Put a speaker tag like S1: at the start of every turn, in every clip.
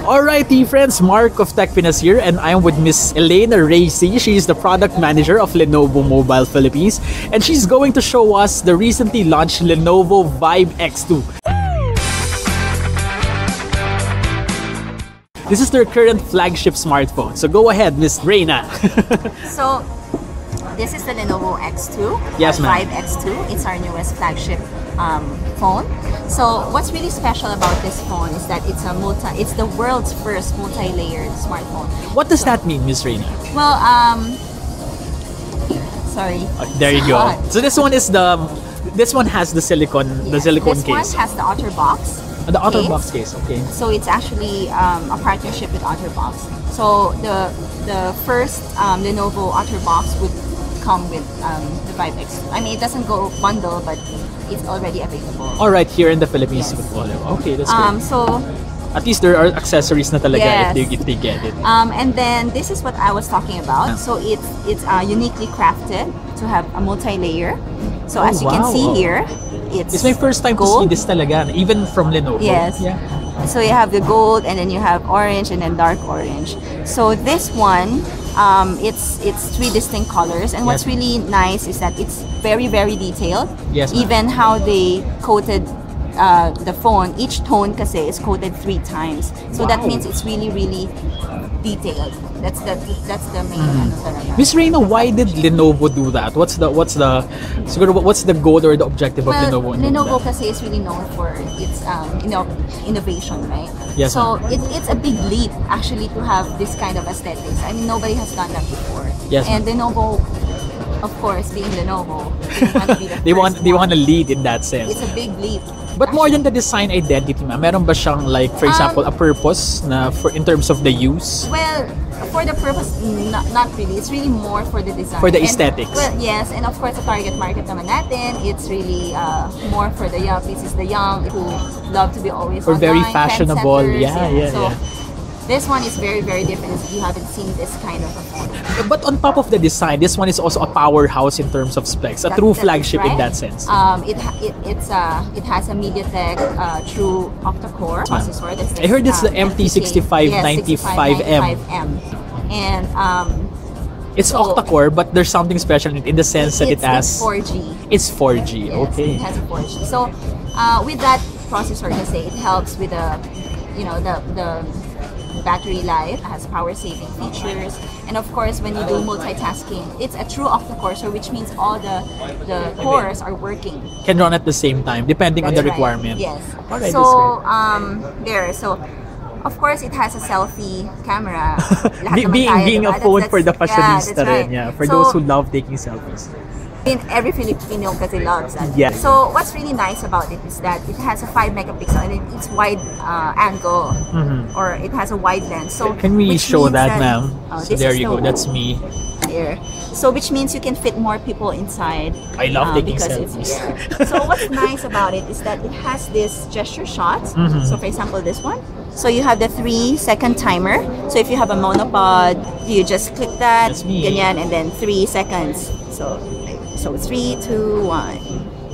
S1: Alrighty friends, Mark of TechPinas here, and I'm with Miss Aelaena Rae Sy. She is the product manager of Lenovo Mobile Philippines, and she's going to show us the recently launched Lenovo Vibe X2. This is their current flagship smartphone. So go ahead, Miss Aelaena.
S2: So this is the Lenovo X2,
S1: yes, ma'am.
S2: Vibe X2. It's our newest flagship phone. So what's really special about this phone is that it's the world's first multi-layered smartphone.
S1: What does that mean, Miss Aelaena?
S2: Well, sorry.
S1: There you go. So this one has the silicone
S2: Yes,
S1: case.
S2: This one has the OtterBox.
S1: The OtterBox case, okay.
S2: So it's actually a partnership with OtterBox. So the first Lenovo OtterBox would come with the Vibe X2. I mean, it doesn't go bundle, but it's already available.
S1: All right, here in the Philippines.
S2: Yes.
S1: Okay, that's good.
S2: So
S1: at least there are accessories na talaga
S2: yes.
S1: if they get it.
S2: And then this is what I was talking about. So it's uniquely crafted to have a multi-layer. So as you can see here, it's
S1: my first time
S2: gold.
S1: to see this talaga, even from Lenovo.
S2: Yes.
S1: Yeah.
S2: So you have the gold, and then you have orange, and then dark orange. So this one, it's three distinct colors, and what's really nice is that it's very, very detailed.
S1: Yes.
S2: Even how they coated the phone, each tone kasi is coated 3 times. So that means it's really, really detailed. That's the main ano talaga.
S1: Miss Aelaena, why did Lenovo do that? What's the goal or the objective of Lenovo?
S2: Lenovo kasi is really known for its innovation, right?
S1: Yes.
S2: So it's a big leap actually to have this kind of aesthetics. I mean, nobody has done that before.
S1: Yes.
S2: And Lenovo, of course, being Lenovo,
S1: they want to lead in that sense.
S2: It's a big leap.
S1: But more than the design identity, ma'am, meron ba siyang like, for example, a purpose na in terms of the use?
S2: Well, for the purpose, not really. It's really more for the design.
S1: For the aesthetics.
S2: Well, yes, and of course, the target market naman natin, it's really more for the young. This is the young who love to be always
S1: or
S2: online,
S1: very fashionable.
S2: So this one is very, very different. You haven't seen this kind of a phone.
S1: But on top of the design, this one is also a powerhouse in terms of specs, a true flagship in that sense.
S2: It has a MediaTek true octa-core processor.
S1: I heard it's the MT6595M.
S2: And
S1: it's octa-core, but there's something special in the sense that it has
S2: 4G.
S1: It's 4G.
S2: Yes,
S1: okay.
S2: It has a 4G. So with that processor, it helps with the battery life, has power saving features, and of course when you do multitasking, it's a true octa-core, so which means all the cores are working.
S1: Can run at the same time depending on the requirement.
S2: Yes.
S1: All right,
S2: so so of course it has a selfie camera.
S1: being a phone for the fashionista rin, for those who love taking selfies.
S2: Every Filipino kasi loves that.
S1: Yeah.
S2: So what's really nice about it is that it has a 5 megapixel and it's wide angle, or it has a wide lens. So
S1: can we show that, ma'am? So there you go. That's me.
S2: Here. So which means you can fit more people inside.
S1: I love taking selfies.
S2: So what's nice about it is that it has this gesture shots. So for example, this one. So you have the 3-second timer. So if you have a monopod, you just click that, ganyan, and then 3 seconds. So 3, 2, 1,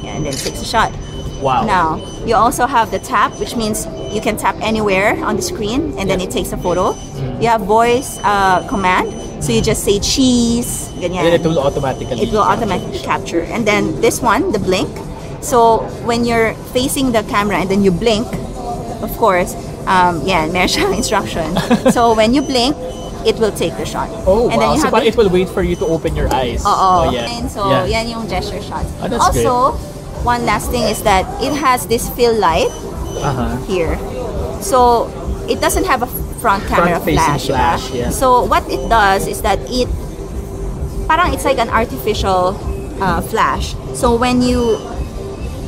S2: and then it takes a shot.
S1: Wow.
S2: Now, you also have the tap, which means you can tap anywhere on the screen, and then it takes a photo. You have voice command, so you just say cheese, ganyan.
S1: And it will automatically
S2: capture. And then this one, the blink. So when you're facing the camera and then you blink, of course, meron siyang instruction. So when you blink, it will take the shot.
S1: Oh,
S2: and
S1: wow.
S2: Then
S1: So it will wait for you to open your eyes.
S2: And so, yan yung gesture shots.
S1: Oh, that's
S2: also, one last thing is that it has this fill light here. So, it doesn't have a front camera flash. So, what it does is that it's like an artificial flash. So, when you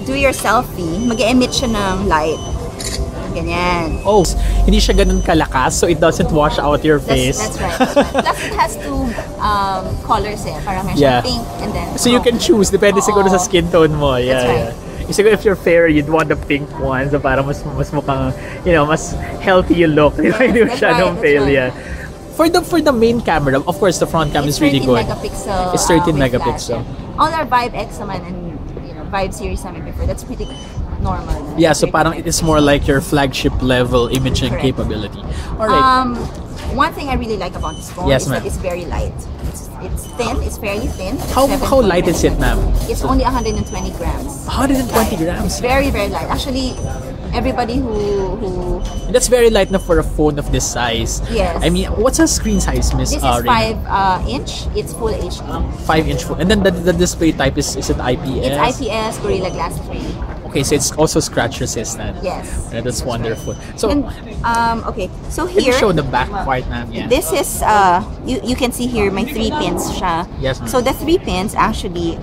S2: do your selfie, mag-emit siya ng light. Ganyan.
S1: Oh, hindi siya ganun kalakas, so it doesn't wash out your face.
S2: That's right. Plus, it has 2 colors Parang meron pink and then
S1: so you can choose, depende siguro sa skin tone mo.
S2: That's right.
S1: Siguro if you're fair, you'd want the pink one, so para mas mukhang, mas healthy you look. Hindi mo siya nung pale, For the main camera, of course, the front camera is really good.
S2: Megapixel,
S1: it's 13 megapixel.
S2: All our Vibe X naman and Vibe series namin before, that's pretty normal.
S1: Yeah, so parang it is more like your flagship level imaging capability. All right.
S2: One thing I really like about this phone is that it's very light. It's thin. It's fairly thin.
S1: How light is it, ma'am?
S2: It's only 120 grams.
S1: 120 grams.
S2: Very, very light. Actually, everybody who
S1: that's very light enough for a phone of this size.
S2: Yes.
S1: I mean, what's a screen size, Miss?
S2: This is 5-inch. It's full HD.
S1: 5-inch full. And then the display type is it IPS?
S2: It's IPS Gorilla Glass 3.
S1: Okay, so it's also scratch resistant.
S2: Yes.
S1: Yeah, that's wonderful. So,
S2: and, okay, so
S1: can you
S2: here,
S1: show the back part, ma'am? Yeah.
S2: This is, you can see here, my 3 pins siya.
S1: Yes, ma'am.
S2: So the 3 pins actually,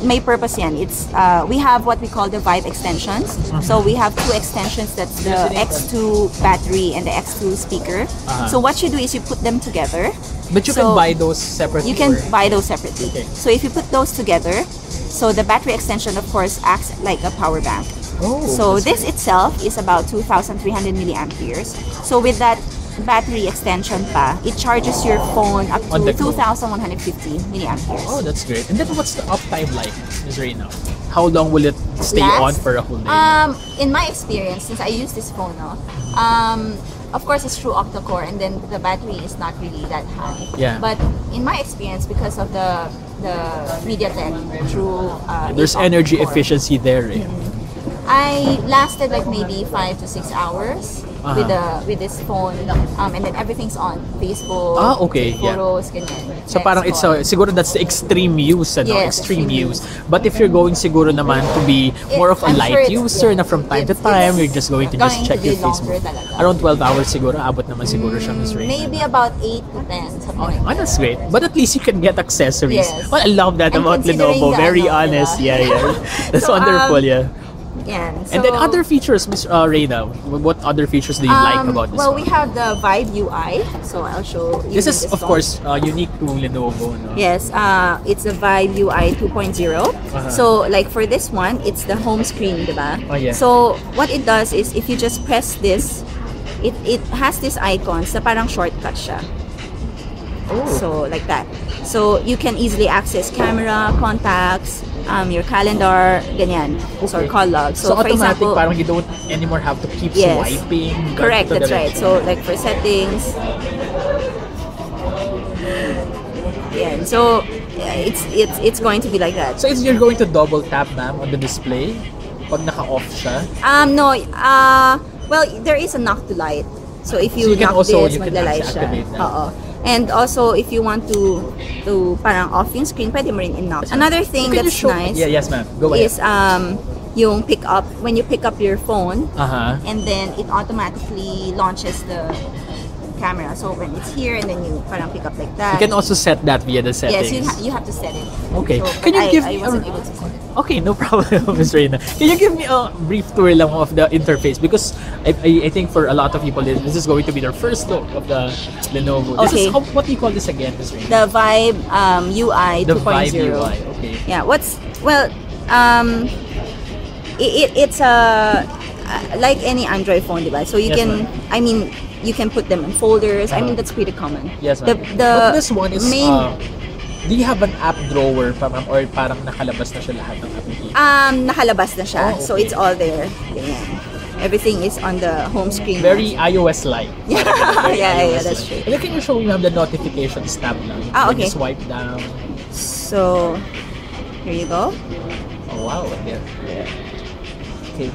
S2: may purpose yan. It's, we have what we call the Vibe extensions. So we have 2 extensions, that's the X2 battery and the X2 speaker. So what you do is you put them together.
S1: But you can buy those separately?
S2: You can buy those separately.
S1: Okay.
S2: So if you put those together, so the battery extension, of course, acts like a power bank.
S1: Oh,
S2: so this itself is about 2,300 milliamperes. So with that battery extension pa, it charges your phone up to 2,150 milliamperes.
S1: Oh, that's great. And then what's the uptime like, Ms. Reina? How long will it stay on for a whole day?
S2: In my experience, since I use this phone, of course it's true octa-core, and then the battery is not really that high.
S1: Yeah.
S2: But in my experience, because of the MediaTek true
S1: there's energy efficiency there.
S2: I lasted like maybe 5 to 6 hours with this phone, and then everything's on Facebook, photos, ganyan.
S1: So parang it's siguro that's the extreme use, extreme use. But if you're going siguro naman to be more of a light user na from time to time, you're just going to just check your Facebook. Around 12 hours siguro, abot naman siguro siya, Ms. Reina.
S2: Maybe about 8 to 10, something like that.
S1: That's great. But at least you can get accessories. Well, I love that about Lenovo. Very honest. Yeah. That's wonderful, yeah. And then other features, Ms. Reina, what other features do you like about this
S2: Well,
S1: one?
S2: we have the Vibe UI, so I'll show you.
S1: This is, of course, unique to Lenovo. No?
S2: Yes, it's a Vibe UI 2.0. So, like for this one, it's the home screen, diba? So, what it does is, if you just press this, it has this icon, sa parang shortcut siya. So, like that. So, you can easily access camera, contacts, your calendar, ganyan. So, call logs.
S1: So
S2: for example,
S1: parang you don't anymore have to keep swiping.
S2: Correct, that's right. So, like for settings, so it's going to be like that.
S1: So, you're going to double tap, ma'am, on the display pag naka-off siya?
S2: No. Well, there is a knock to light. So if you knock this, magla-light siya. And also, if you want to parang off yung screen, pwede mo rin in-knock. Another thing that's nice
S1: yes, ma'am. Go ahead.
S2: is yung pick up, when you pick up your phone, and then it automatically launches the camera. So when it's here, and then you parang pick up like that.
S1: You can also set that via the settings.
S2: Yes, you have to set it.
S1: Okay.
S2: So,
S1: can you give
S2: I wasn't able to set it.
S1: Okay, no problem, Ms. Reina. Can you give me a brief tour lang of the interface? Because I think for a lot of people, this is going to be their first look of the Lenovo. This is what do you call this again, Ms. Reina?
S2: The Vibe UI 2.0.
S1: The Vibe UI, okay.
S2: Yeah, it's like any Android phone device. So you you can put them in folders. I mean, that's pretty common.
S1: Yes, ma'am. But this one is do you have an app drawer pa, ma'am, or parang nakalabas na siya lahat ng application?
S2: Nakalabas na siya. So it's all there. Ganyan. Everything is on the home screen.
S1: Very iOS-like.
S2: Yeah, that's true.
S1: And can you show me the notifications tab now?
S2: Okay.
S1: You swipe down.
S2: So, here you go.
S1: Oh, wow. Yeah. Okay.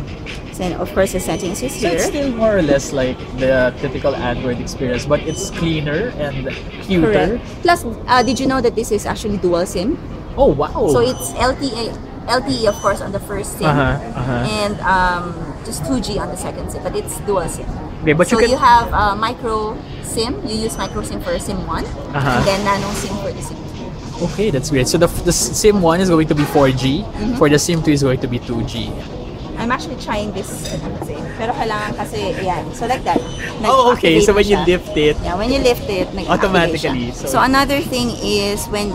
S2: So, of course, the settings is here.
S1: So it's still more or less like the typical Android experience, but it's cleaner and cuter.
S2: Correct. Plus, did you know that this is actually dual SIM?
S1: Oh, wow.
S2: So it's LTE, of course, on the first SIM, and just 2G on the second SIM, but it's dual SIM.
S1: Okay, but
S2: you have micro SIM. You use micro SIM for SIM 1, and then nano SIM for the SIM 2.
S1: Okay, that's great. So the SIM 1 is going to be 4G, for the SIM 2 is going to be 2G.
S2: I'm actually trying this kasi. Pero kailangan kasi, ayan. So like that.
S1: Oh, okay. So when you lift it.
S2: Yeah, when you lift it,
S1: automatically.
S2: So another thing is when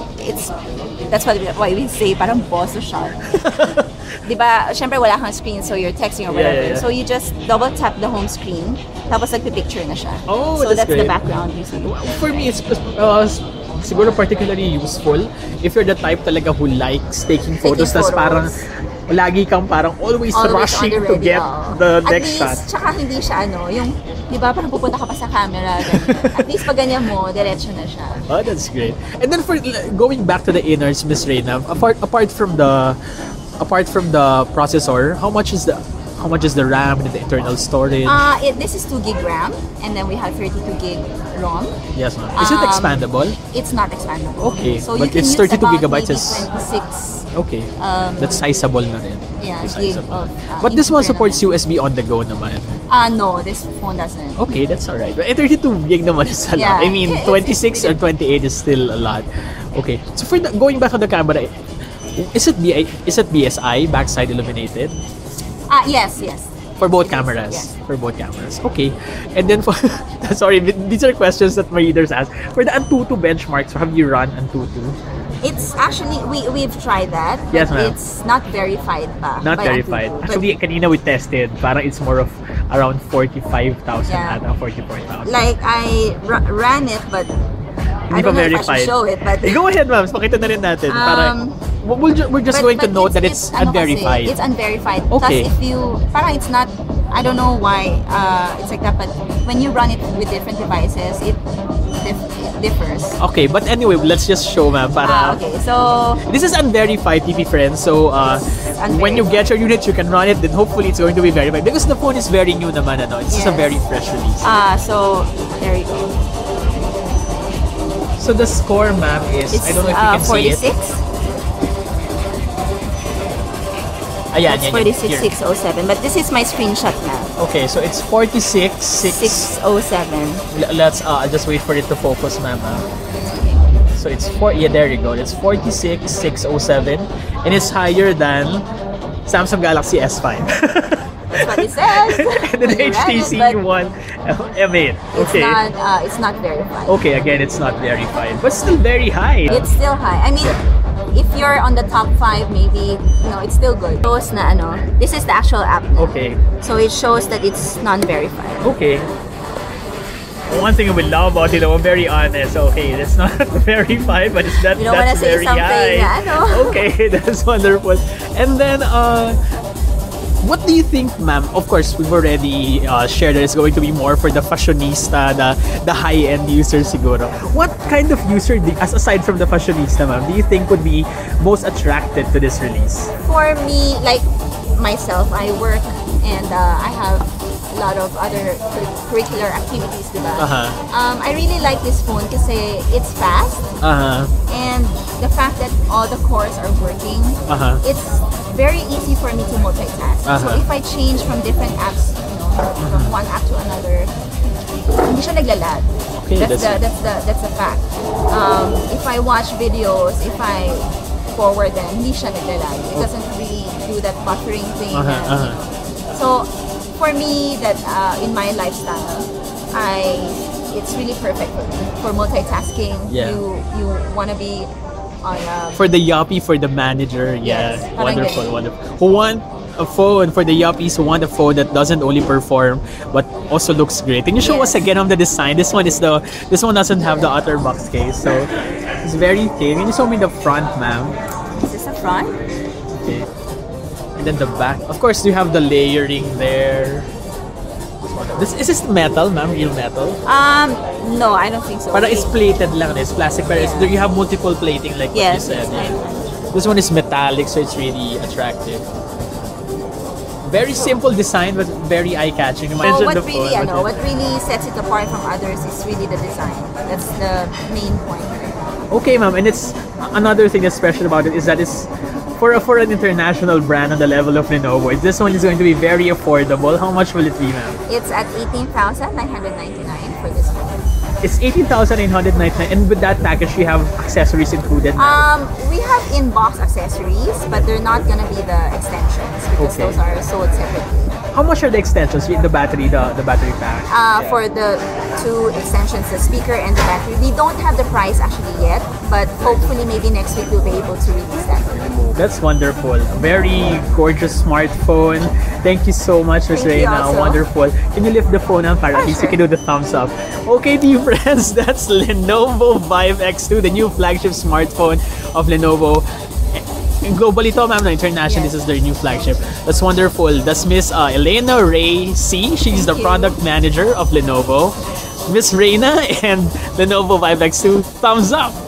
S2: that's why we say parang bosso shot. Diba, syempre wala kang screen, so you're texting or whatever. So you just double tap the home screen, tapos nagpipicture na siya.
S1: Oh,
S2: so that's
S1: great.
S2: the background you see.
S1: For me, it's siguro particularly useful if you're the type talaga who likes taking photos. Tas parang lagi kang parang always rushing to get the next shot.
S2: At least, tsaka hindi siya yung, di ba, parang pupunta ka pa sa camera. At least pag ganyan mo, diretso na siya.
S1: Oh, that's great. And then for going back to the innards, Miss Reina, apart from the processor, how much is the RAM and the internal storage?
S2: This is 2 gig RAM, and then we have 32 gig ROM.
S1: Yes, ma'am. Is it expandable?
S2: It's not expandable.
S1: Okay,
S2: so
S1: but it's 32 gigabytes.
S2: 26.
S1: Okay, that's sizable na rin.
S2: Yeah,
S1: but this one supports USB on the go naman.
S2: No, this phone doesn't.
S1: Okay, that's alright. But 32 gig naman is a lot. I mean, 26 or 28 is still a lot. Okay, so for going back to the camera, is it BSI, backside illuminated?
S2: Yes.
S1: For both cameras.
S2: Yes.
S1: For both cameras. Okay. And then for sorry, these are questions that my readers ask. For the Antutu benchmarks, have you run Antutu?
S2: It's actually we've tried that.
S1: Yes, ma'am.
S2: It's not verified pa.
S1: Not verified.
S2: Antutu,
S1: actually, kanina we tested. Parang it's more of around 45,000 ata 44,000.
S2: Like I ran it, but I don't know if I should show it. But
S1: go ahead, ma'am. Pakita na rin natin. We're just going to note that it's unverified.
S2: It's unverified.
S1: Okay.
S2: Plus, if you, parang it's not, I don't know why it's like that, but when you run it with different devices, it differs.
S1: Okay, but anyway, let's just show, ma'am.
S2: Okay, so
S1: this is unverified, TP friends. So when you get your unit, you can run it. Then hopefully it's going to be verified because the phone is very new, naman. It's just a very fresh release.
S2: So there you go.
S1: So the score, ma'am, is I don't know if you can
S2: 46.
S1: see it. Ayan,
S2: it's 46,607, but this is my screenshot now.
S1: Okay, so it's 46,607. Let's I'll just wait for it to focus, ma'am. So it's there you go. It's 46,607, and it's higher than Samsung Galaxy S5.
S2: That's what it says.
S1: And then HTC One M8. Okay.
S2: It's not verified.
S1: Okay, again, it's not verified, but still very high.
S2: It's still high. I mean, if you're on the top 5, maybe it's still good. Shows na this is the actual app.
S1: Okay.
S2: So it shows that it's non-verified.
S1: Okay. One thing we love about it, we're very honest. Okay, that's not verified, but that's very high. Okay, that's wonderful. And then, what do you think, ma'am? Of course, we've already shared that it's going to be more for the fashionista, the high-end user siguro. What kind of user, aside from the fashionista, ma'am, do you think would be most attracted to this release?
S2: For me, like myself, I work and I have a lot of other curricular activities, diba? I really like this phone because it's fast. And the fact that all the cores are working, it's very easy for me to multitask. So if I change from different apps, from one app to another, hindi siya naglalag.
S1: Okay,
S2: that's the fact. If I watch videos, if I forward them, hindi siya naglalag. It doesn't really do that buffering thing. So for me, that in my lifestyle, it's really perfect for me for multitasking.
S1: Yeah.
S2: You want to be
S1: for the yuppie, for the manager,
S2: yes,
S1: wonderful. Who want a phone for the yuppies who want a phone that doesn't only perform but also looks great. Can you show us again on the design? This one doesn't have the OtterBox case, so it's very thin. Can you show me the front, ma'am?
S2: Is this the front?
S1: Okay. And then the back. Of course, you have the layering there. Is this metal, ma'am? Real metal?
S2: No, I don't think so.
S1: Para it's plated lang. It's plastic. Pero you have multiple plating like what you said. This one is metallic, so it's really attractive. Very simple design, but very eye-catching.
S2: What really sets it apart from others is really the design. That's the main point.
S1: Okay, ma'am. And it's another thing that's special about it is that it's for an international brand on the level of Lenovo. This one is going to be very affordable. How much will it be, ma'am?
S2: It's at 18,999 for this one.
S1: It's 18,999, and with that package, you have accessories included.
S2: We have in-box accessories, but they're not gonna be the extensions because those are sold separately.
S1: How much are the extensions? The battery pack.
S2: For the 2 extensions, the speaker and the battery, we don't have the price actually yet, but hopefully maybe next week we'll be able to release that.
S1: That's wonderful. A very gorgeous smartphone. Thank you so much, Miss
S2: Thank you
S1: Reina.
S2: also.
S1: Wonderful. Can you lift the phone up para at least you can do the thumbs up? Okay, dear friends, that's Lenovo Vibe X2, the new flagship smartphone of Lenovo. Globally to, ma'am, no, international,
S2: Yes.
S1: this is their new flagship. That's wonderful. That's Miss Aelaena Rae Sy. She's the
S2: Thank you.
S1: product manager of Lenovo. Miss Reina and Lenovo Vibe X2, thumbs up!